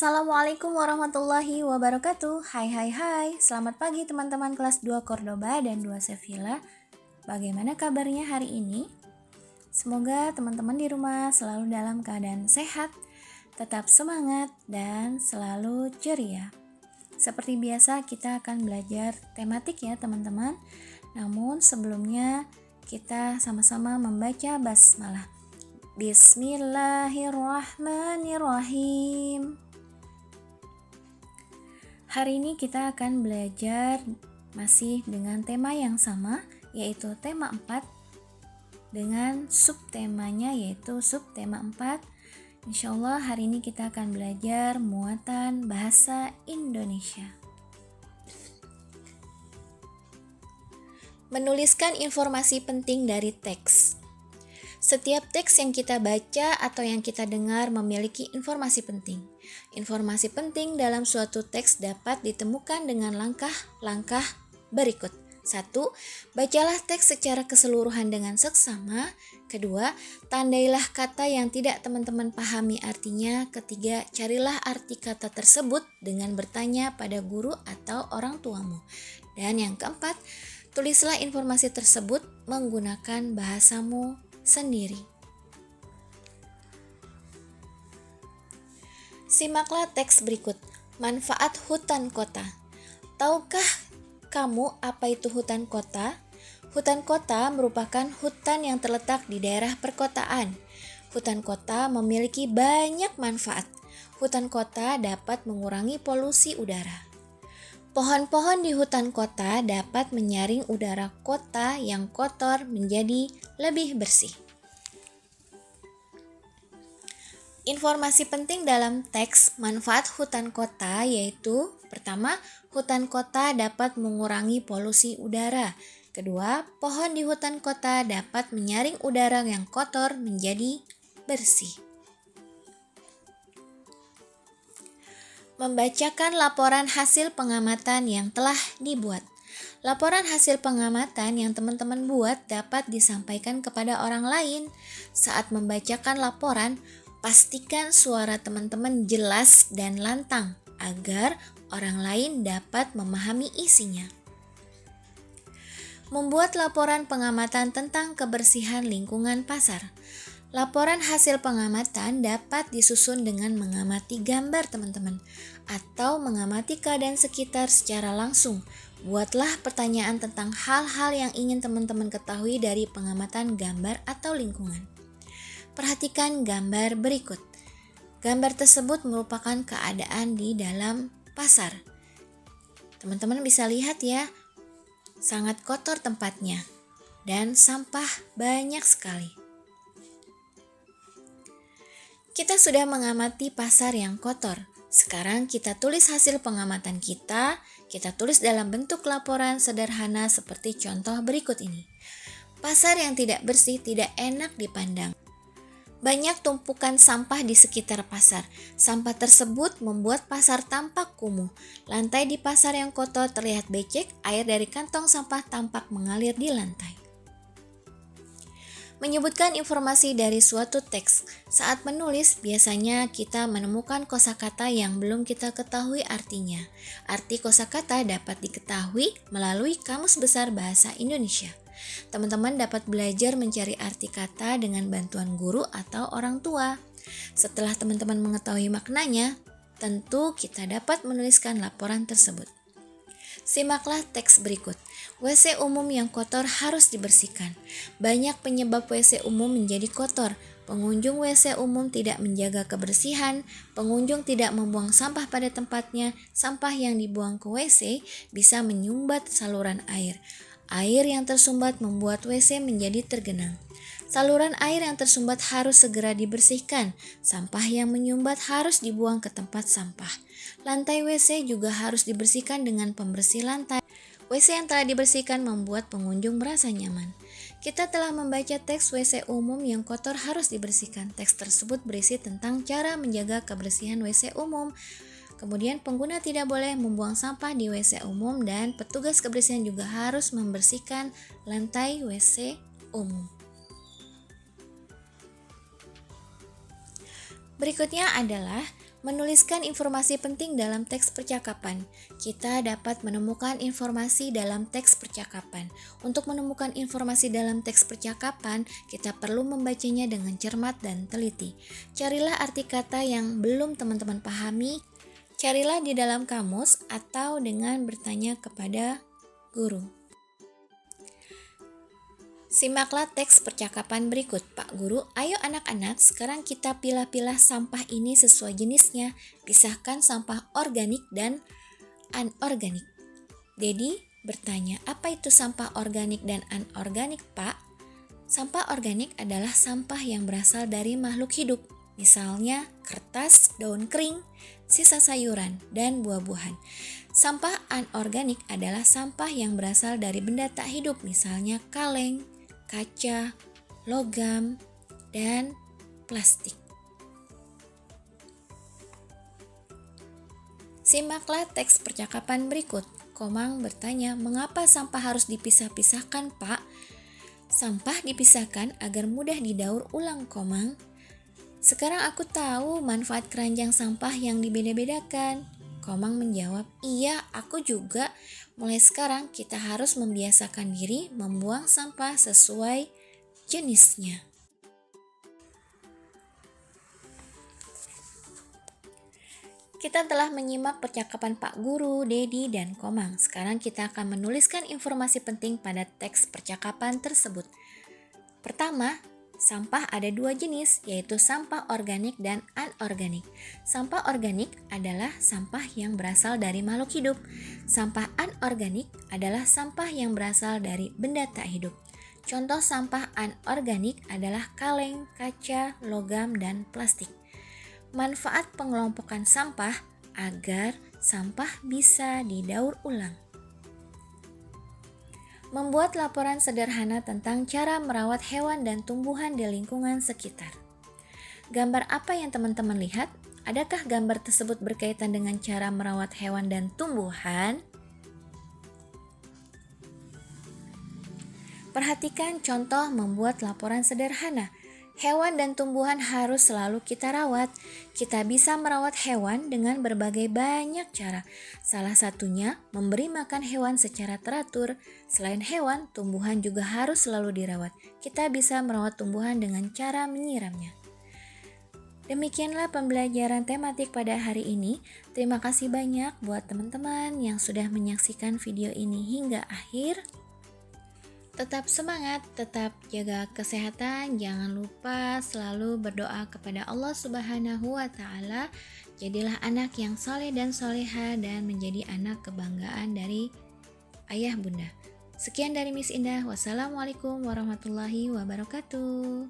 Assalamualaikum warahmatullahi wabarakatuh. Hai. Selamat pagi teman-teman kelas 2 Cordoba dan 2 Sevilla. Bagaimana kabarnya hari ini? Semoga teman-teman di rumah selalu dalam keadaan sehat, tetap semangat, dan selalu ceria. Seperti biasa kita akan belajar tematik ya teman-teman. Namun sebelumnya kita sama-sama membaca basmalah. Bismillahirrahmanirrahim. Hari ini kita akan belajar masih dengan tema yang sama, yaitu tema 4 dengan subtemanya yaitu subtema 4. Insyaallah hari ini kita akan belajar muatan bahasa Indonesia. Menuliskan informasi penting dari teks. Setiap teks yang kita baca atau yang kita dengar memiliki informasi penting. Informasi penting dalam suatu teks dapat ditemukan dengan langkah-langkah berikut. 1. Bacalah teks secara keseluruhan dengan seksama. 2. Tandailah kata yang tidak teman-teman pahami artinya. 3. Carilah arti kata tersebut dengan bertanya pada guru atau orang tuamu. Dan yang keempat, tulislah informasi tersebut menggunakan bahasamu sendiri. Simaklah teks berikut. Manfaat hutan kota. Tahukah kamu apa itu hutan kota? Hutan kota merupakan hutan yang terletak di daerah perkotaan. Hutan kota memiliki banyak manfaat. Hutan kota dapat mengurangi polusi udara. Pohon-pohon di hutan kota dapat menyaring udara kota yang kotor menjadi lebih bersih. Informasi penting dalam teks manfaat hutan kota yaitu: pertama, hutan kota dapat mengurangi polusi udara. Kedua, pohon di hutan kota dapat menyaring udara yang kotor menjadi bersih. Membacakan laporan hasil pengamatan yang telah dibuat. Laporan hasil pengamatan yang teman-teman buat dapat disampaikan kepada orang lain. Saat membacakan laporan, pastikan suara teman-teman jelas dan lantang agar orang lain dapat memahami isinya. Membuat laporan pengamatan tentang kebersihan lingkungan pasar. Laporan hasil pengamatan dapat disusun dengan mengamati gambar teman-teman atau mengamati keadaan sekitar secara langsung. Buatlah pertanyaan tentang hal-hal yang ingin teman-teman ketahui dari pengamatan gambar atau lingkungan. Perhatikan gambar berikut. Gambar tersebut merupakan keadaan di dalam pasar. Teman-teman bisa lihat ya, sangat kotor tempatnya dan sampah banyak sekali. Kita sudah mengamati pasar yang kotor. Sekarang kita tulis hasil pengamatan kita tulis dalam bentuk laporan sederhana seperti contoh berikut ini. Pasar yang tidak bersih tidak enak dipandang. Banyak tumpukan sampah di sekitar pasar. Sampah tersebut membuat pasar tampak kumuh. Lantai di pasar yang kotor terlihat becek, air dari kantong sampah tampak mengalir di lantai. Menyebutkan informasi dari suatu teks. Saat menulis, biasanya kita menemukan kosakata yang belum kita ketahui artinya. Arti kosakata dapat diketahui melalui Kamus Besar Bahasa Indonesia. Teman-teman dapat belajar mencari arti kata dengan bantuan guru atau orang tua. Setelah teman-teman mengetahui maknanya, tentu kita dapat menuliskan laporan tersebut. Simaklah teks berikut. WC umum yang kotor harus dibersihkan. Banyak penyebab WC umum menjadi kotor. Pengunjung WC umum tidak menjaga kebersihan, pengunjung tidak membuang sampah pada tempatnya, sampah yang dibuang ke WC bisa menyumbat saluran air. Air yang tersumbat membuat WC menjadi tergenang. Saluran air yang tersumbat harus segera dibersihkan. Sampah yang menyumbat harus dibuang ke tempat sampah. Lantai WC juga harus dibersihkan dengan pembersih lantai. WC yang telah dibersihkan membuat pengunjung merasa nyaman. Kita telah membaca teks WC umum yang kotor harus dibersihkan. Teks tersebut berisi tentang cara menjaga kebersihan WC umum. Kemudian pengguna tidak boleh membuang sampah di WC umum dan petugas kebersihan juga harus membersihkan lantai WC umum. Berikutnya adalah Menuliskan informasi penting dalam teks percakapan. Kita dapat menemukan informasi dalam teks percakapan. Untuk menemukan informasi dalam teks percakapan, kita perlu membacanya dengan cermat dan teliti. Carilah arti kata yang belum teman-teman pahami. Carilah di dalam kamus atau dengan bertanya kepada guru. Simaklah teks percakapan berikut. Pak Guru, ayo anak-anak, sekarang kita pilah-pilah sampah ini sesuai jenisnya. Pisahkan sampah organik dan anorganik. Dedi bertanya, apa itu sampah organik dan anorganik, Pak? Sampah organik adalah sampah yang berasal dari makhluk hidup. Misalnya kertas, daun kering, sisa sayuran, dan buah-buahan. Sampah anorganik adalah sampah yang berasal dari benda tak hidup, misalnya kaleng, kaca, logam, dan plastik. Simaklah teks percakapan berikut. Komang bertanya, mengapa sampah harus dipisah-pisahkan, Pak? Sampah dipisahkan agar mudah didaur ulang, Komang. Sekarang aku tahu manfaat keranjang sampah yang dibeda-bedakan. Komang menjawab, iya, aku juga. Mulai sekarang kita harus membiasakan diri membuang sampah sesuai jenisnya. Kita telah menyimak percakapan Pak Guru, Dedi, dan Komang. Sekarang kita akan menuliskan informasi penting pada teks percakapan tersebut. Pertama, sampah ada dua jenis, yaitu sampah organik dan anorganik. Sampah organik adalah sampah yang berasal dari makhluk hidup. Sampah anorganik adalah sampah yang berasal dari benda tak hidup. Contoh sampah anorganik adalah kaleng, kaca, logam, dan plastik. Manfaat pengelompokan sampah agar sampah bisa didaur ulang. Membuat laporan sederhana tentang cara merawat hewan dan tumbuhan di lingkungan sekitar. Gambar apa yang teman-teman lihat? Adakah gambar tersebut berkaitan dengan cara merawat hewan dan tumbuhan? Perhatikan contoh membuat laporan sederhana. Hewan dan tumbuhan harus selalu kita rawat. Kita bisa merawat hewan dengan berbagai banyak cara. Salah satunya memberi makan hewan secara teratur. Selain hewan, tumbuhan juga harus selalu dirawat. Kita bisa merawat tumbuhan dengan cara menyiramnya. Demikianlah pembelajaran tematik pada hari ini. Terima kasih banyak buat teman-teman yang sudah menyaksikan video ini hingga akhir. Tetap semangat, tetap jaga kesehatan, jangan lupa selalu berdoa kepada Allah Subhanahu wa Ta'ala. Jadilah anak yang soleh dan soleha dan menjadi anak kebanggaan dari ayah bunda. Sekian dari Miss Indah. Wassalamualaikum warahmatullahi wabarakatuh.